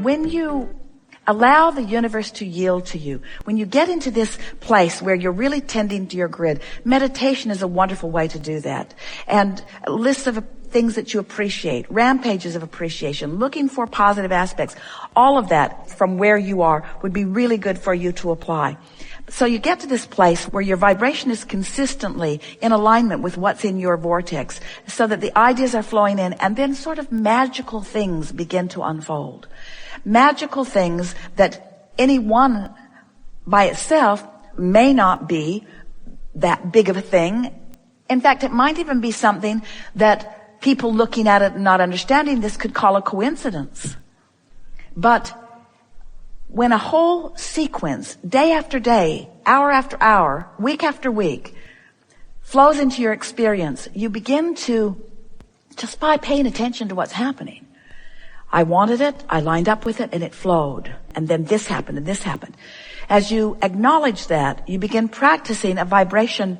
When you allow the universe to yield to you, when you get into this place where you're really tending to your grid, meditation is a wonderful way to do that. And lists of things that you appreciate, rampages of appreciation, looking for positive aspects, all of that from where you are would be really good for you to apply. So you get to this place where your vibration is consistently in alignment with what's in your vortex, so that the ideas are flowing in, and then sort of magical things begin to unfold. Magical things that any one by itself may not be that big of a thing. In fact, it might even be something that people looking at it and not understanding this could call a coincidence. But when a whole sequence, day after day, hour after hour, week after week, flows into your experience, you begin to, just by paying attention to what's happening. I wanted it, I lined up with it, and it flowed. And then this happened, and this happened. As you acknowledge that, you begin practicing a vibration.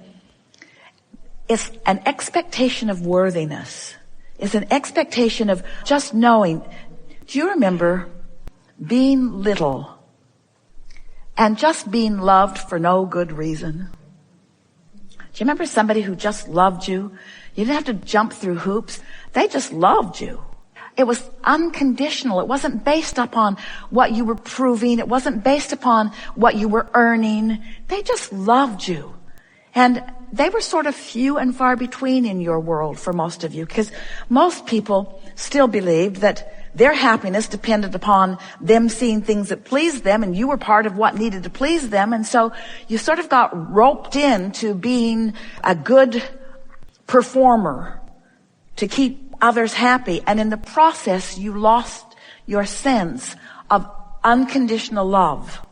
It's an expectation of worthiness. It's an expectation of just knowing. Do you remember being little and just being loved for no good reason? Do you remember somebody who just loved you? You didn't have to jump through hoops. They just loved you. It was unconditional. It wasn't based upon what you were proving. It wasn't based upon what you were earning. They just loved you. And they were sort of few and far between in your world for most of you, because most people still believed that their happiness depended upon them seeing things that pleased them, and you were part of what needed to please them. And so you sort of got roped into being a good performer to keep others happy. And in the process, you lost your sense of unconditional love,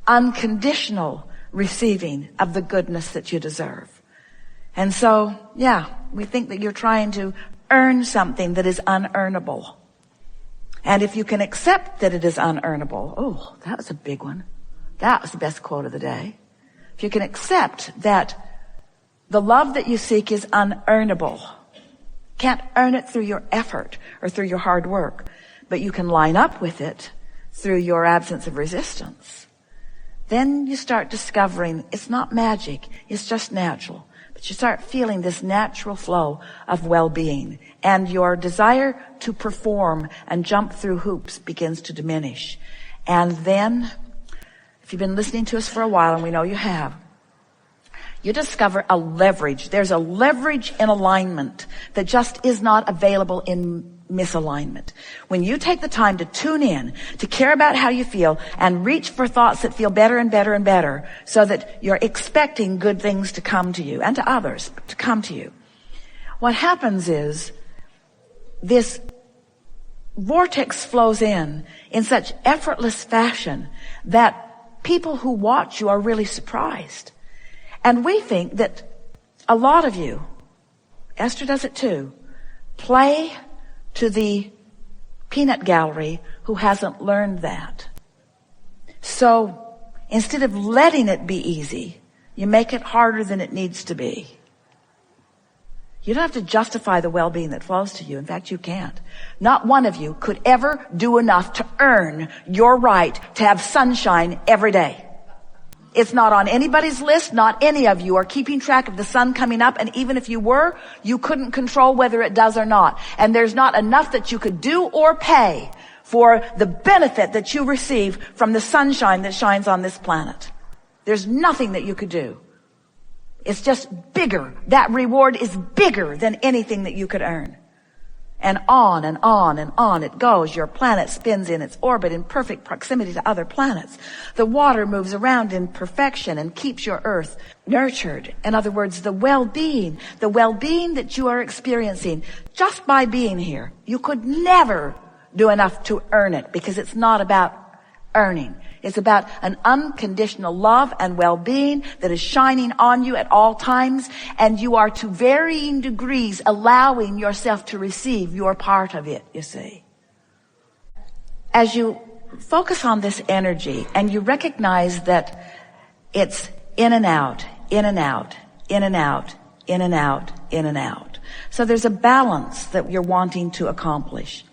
unconditional receiving of the goodness that you deserve. And so, we think that you're trying to earn something that is unearnable. And if you can accept that it is unearnable, oh, that was a big one. That was the best quote of the day. If you can accept that the love that you seek is unearnable, can't earn it through your effort or through your hard work, but you can line up with it through your absence of resistance, then you start discovering it's not magic, it's just natural. But you start feeling this natural flow of well-being, and your desire to perform and jump through hoops begins to diminish. And then, if you've been listening to us for a while, and we know you have, you discover a leverage. There's a leverage in alignment that just is not available in misalignment. When you take the time to tune in, to care about how you feel, and reach for thoughts that feel better and better and better, so that you're expecting good things to come to you and to others to come to you, what happens is this vortex flows in such effortless fashion that people who watch you are really surprised. And we think that a lot of you, Esther does it too, play to the peanut gallery who hasn't learned that. So instead of letting it be easy, you make it harder than it needs to be. You don't have to justify the well-being that flows to you. In fact, you can't. Not one of you could ever do enough to earn your right to have sunshine every day. It's not on anybody's list. Not any of you are keeping track of the sun coming up. And even if you were, you couldn't control whether it does or not. And there's not enough that you could do or pay for the benefit that you receive from the sunshine that shines on this planet. There's nothing that you could do. It's just bigger. That reward is bigger than anything that you could earn. And on and on and on it goes. Your planet spins in its orbit in perfect proximity to other planets. The water moves around in perfection and keeps your earth nurtured. In other words, the well-being that you are experiencing just by being here, you could never do enough to earn it, because it's not about earning. It's about an unconditional love and well-being that is shining on you at all times, and you are to varying degrees allowing yourself to receive your part of it, you see. As you focus on this energy and you recognize that it's in and out, in and out, in and out, in and out, in and out. So there's a balance that you're wanting to accomplish.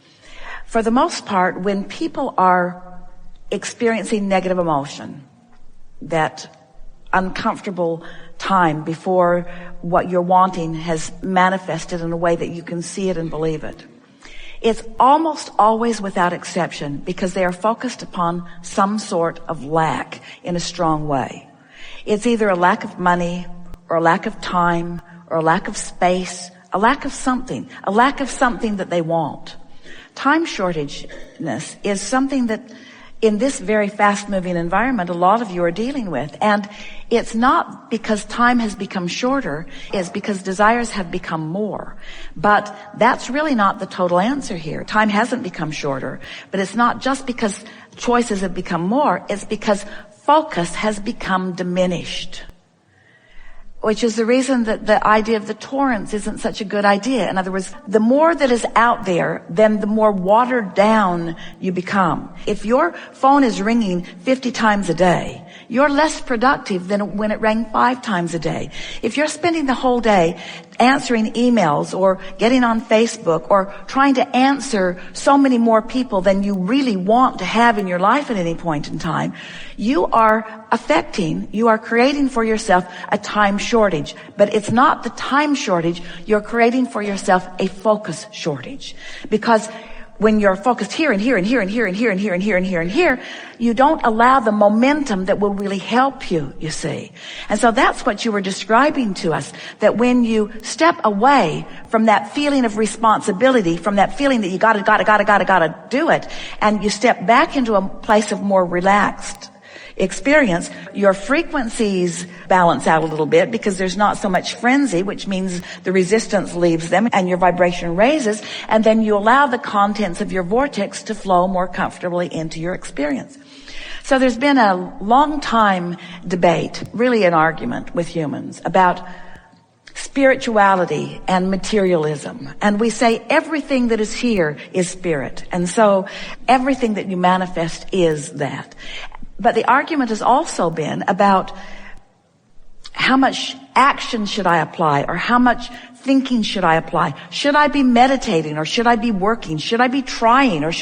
For the most part, when people are experiencing negative emotion, that uncomfortable time before what you're wanting has manifested in a way that you can see it and believe it, it's almost always without exception because they are focused upon some sort of lack in a strong way. It's either a lack of money or a lack of time or a lack of space, a lack of something that they want. Time shortageness is something that in this very fast-moving environment, a lot of you are dealing with. And it's not because time has become shorter, it's because desires have become more. But that's really not the total answer here. Time hasn't become shorter, but it's not just because choices have become more, it's because focus has become diminished. Which is the reason that the idea of the torrents isn't such a good idea. In other words, the more that is out there, then the more watered down you become. If your phone is ringing 50 times a day, you're less productive than when it rang 5 times a day. If you're spending the whole day answering emails or getting on Facebook or trying to answer so many more people than you really want to have in your life at any point in time, you are creating for yourself a time shortage. But it's not the time shortage, you're creating for yourself a focus shortage. Because when you're focused here and here and here and here and here and here and here and here and here, you don't allow the momentum that will really help you, you see. And so that's what you were describing to us, that when you step away from that feeling of responsibility, from that feeling that you gotta do it, and you step back into a place of more relaxed experience, your frequencies balance out a little bit because there's not so much frenzy, which means the resistance leaves them and your vibration raises, and then you allow the contents of your vortex to flow more comfortably into your experience. So there's been a long time debate, really an argument with humans about spirituality and materialism. And we say everything that is here is spirit. And so everything that you manifest is that. But the argument has also been about how much action should I apply, or how much thinking should I apply? Should I be meditating, or should I be working? Should I be trying, or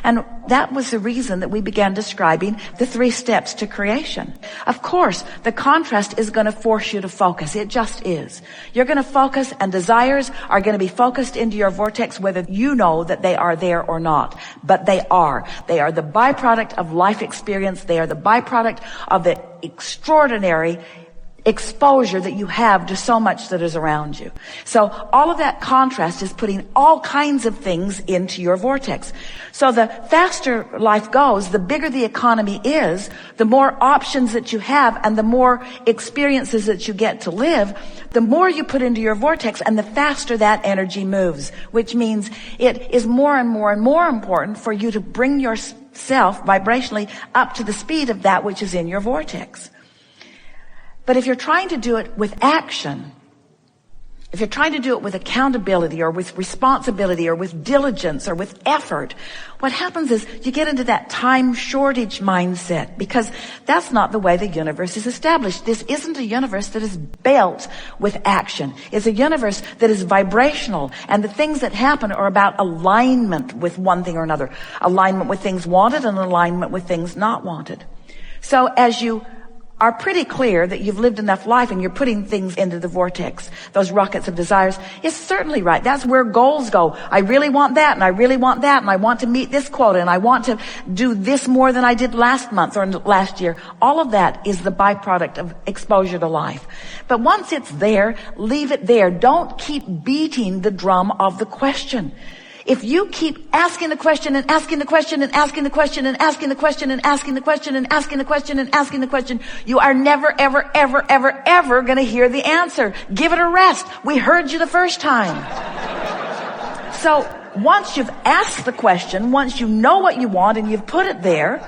and that was the reason that we began describing the 3 steps to creation. Of course, the contrast is going to force you to focus. It just is. You're going to focus, and desires are going to be focused into your vortex whether you know that they are there or not. But they are. They are the byproduct of life experience. They are the byproduct of the extraordinary exposure that you have to so much that is around you. So all of that contrast is putting all kinds of things into your vortex. So the faster life goes, the bigger the economy is, the more options that you have and the more experiences that you get to live, the more you put into your vortex and the faster that energy moves, which means it is more and more and more important for you to bring yourself vibrationally up to the speed of that which is in your vortex. But if you're trying to do it with action, if you're trying to do it with accountability or with responsibility or with diligence or with effort, what happens is you get into that time shortage mindset, because that's not the way the universe is established. This isn't a universe that is built with action. It's a universe that is vibrational, and the things that happen are about alignment with one thing or another. Alignment with things wanted and alignment with things not wanted. So as you are pretty clear that you've lived enough life and you're putting things into the vortex, those rockets of desires, it's certainly right. That's where goals go. I really want that, and I really want that, and I want to meet this quota, and I want to do this more than I did last month or last year. All of that is the byproduct of exposure to life. But once it's there, leave it there. Don't keep beating the drum of the question. If you keep asking the question and asking the question and asking the question and asking the question and asking the question and asking the question and asking the question, you are never, ever, ever, ever, ever going to hear the answer. Give it a rest. We heard you the first time. So once you've asked the question, once you know what you want and you've put it there,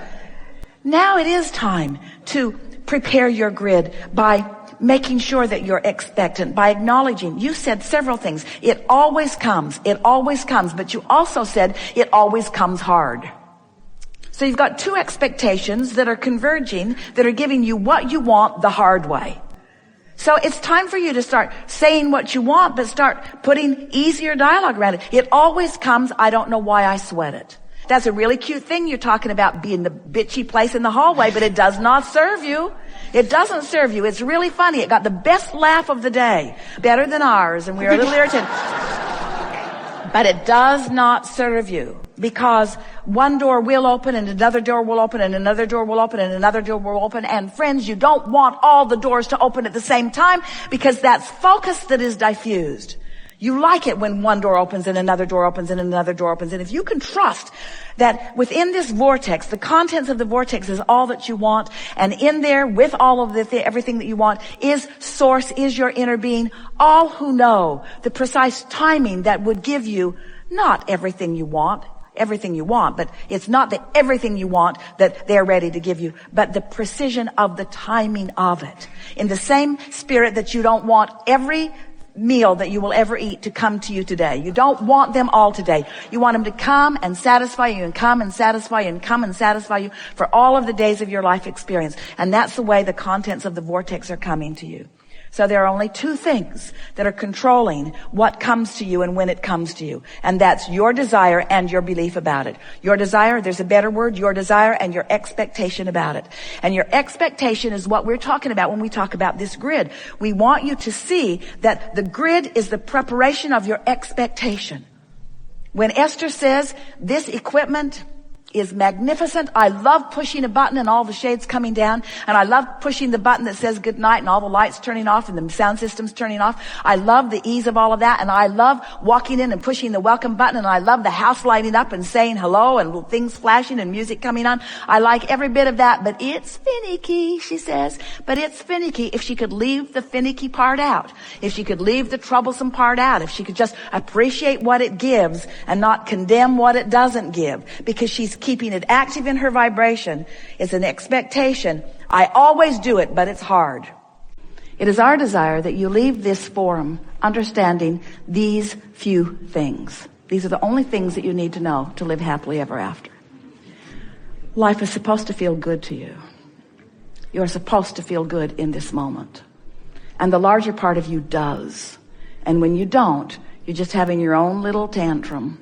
now it is time to prepare your grid by making sure that you're expectant, by acknowledging. You said several things. It always comes, but you also said it always comes hard. So you've got 2 expectations that are converging, that are giving you what you want the hard way. So it's time for you to start saying what you want, but start putting easier dialogue around it. It always comes, I don't know why I sweat it. That's a really cute thing you're talking about, being the bitchy place in the hallway, but it does not serve you. It doesn't serve you. It's really funny. It got the best laugh of the day, better than ours, and we were a little irritated. But it does not serve you, because one door will open and another door will open and another door will open and another door will open. And friends, you don't want all the doors to open at the same time, because that's focus that is diffused. You like it when one door opens and another door opens and another door opens. And if you can trust that within this vortex, the contents of the vortex is all that you want, and in there with all of everything that you want is source, is your inner being, all who know the precise timing that would give you not everything you want, but it's not the everything you want that they're ready to give you, but the precision of the timing of it. In the same spirit that you don't want every meal that you will ever eat to come to you today. You don't want them all today. You want them to come and satisfy you and come and satisfy you and come and satisfy you for all of the days of your life experience. And that's the way the contents of the vortex are coming to you. So there are only two things that are controlling what comes to you and when it comes to you. And that's your desire and your belief about it. Your desire, there's a better word, your desire and your expectation about it. And your expectation is what we're talking about when we talk about this grid. We want you to see that the grid is the preparation of your expectation. When Esther says, this equipment is magnificent. I love pushing a button and all the shades coming down. And I love pushing the button that says good night and all the lights turning off and the sound system's turning off. I love the ease of all of that. And I love walking in and pushing the welcome button. And I love the house lighting up and saying hello and things flashing and music coming on. I like every bit of that. But it's finicky, she says. But it's finicky if she could leave the finicky part out. If she could leave the troublesome part out. If she could just appreciate what it gives and not condemn what it doesn't give. Because she's keeping it active in her vibration. It's an expectation. I always do it, but it's hard. It is our desire that you leave this forum understanding these few things. These are the only things that you need to know to live happily ever after. Life is supposed to feel good to you. You're supposed to feel good in this moment. And the larger part of you does. And when you don't, you're just having your own little tantrum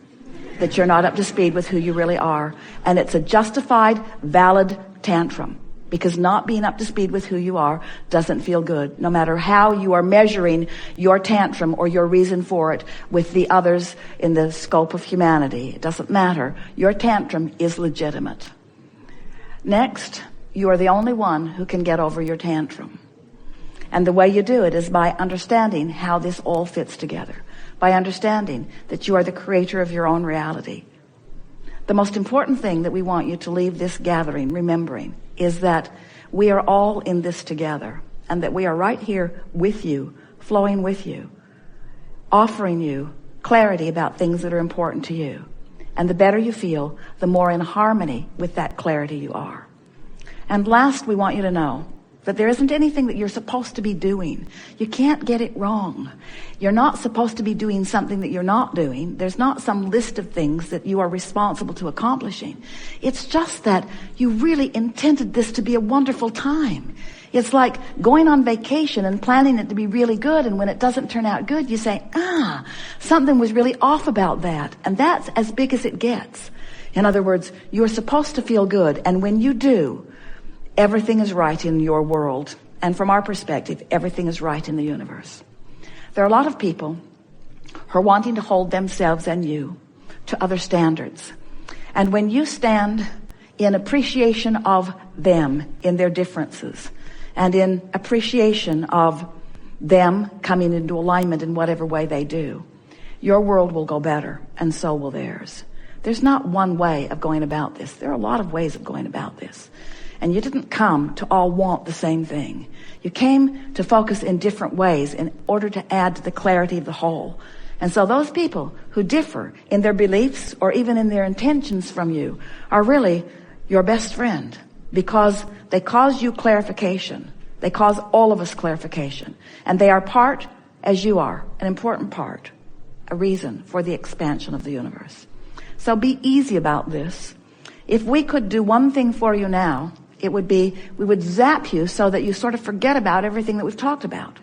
that you're not up to speed with who you really are. And it's a justified, valid tantrum, because not being up to speed with who you are doesn't feel good, no matter how you are measuring your tantrum or your reason for it with the others in the scope of humanity. It doesn't matter. Your tantrum is legitimate. Next, you are the only one who can get over your tantrum. And the way you do it is by understanding how this all fits together. By understanding that you are the creator of your own reality. The most important thing that we want you to leave this gathering remembering is that we are all in this together, and that we are right here with you, flowing with you, offering you clarity about things that are important to you. And the better you feel, the more in harmony with that clarity you are. And last, we want you to know that there isn't anything that you're supposed to be doing. You can't get it wrong. You're not supposed to be doing something that you're not doing. There's not some list of things that you are responsible to accomplishing. It's just that you really intended this to be a wonderful time. It's like going on vacation and planning it to be really good, and when it doesn't turn out good, you say, something was really off about that. And that's as big as it gets. In other words, you're supposed to feel good, and when you do, everything is right in your world. And from our perspective, everything is right in the universe. There are a lot of people who are wanting to hold themselves and you to other standards. And when you stand in appreciation of them in their differences, and in appreciation of them coming into alignment in whatever way they do, your world will go better, and so will theirs. There's not one way of going about this. There are a lot of ways of going about this. And you didn't come to all want the same thing. You came to focus in different ways in order to add to the clarity of the whole. And so those people who differ in their beliefs or even in their intentions from you are really your best friend, because they cause you clarification. They cause all of us clarification. And they are part, as you are, an important part, a reason for the expansion of the universe. So be easy about this. If we could do one thing for you now, it would be, we would zap you so that you sort of forget about everything that we've talked about.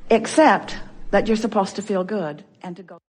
except that you're supposed to feel good and to go.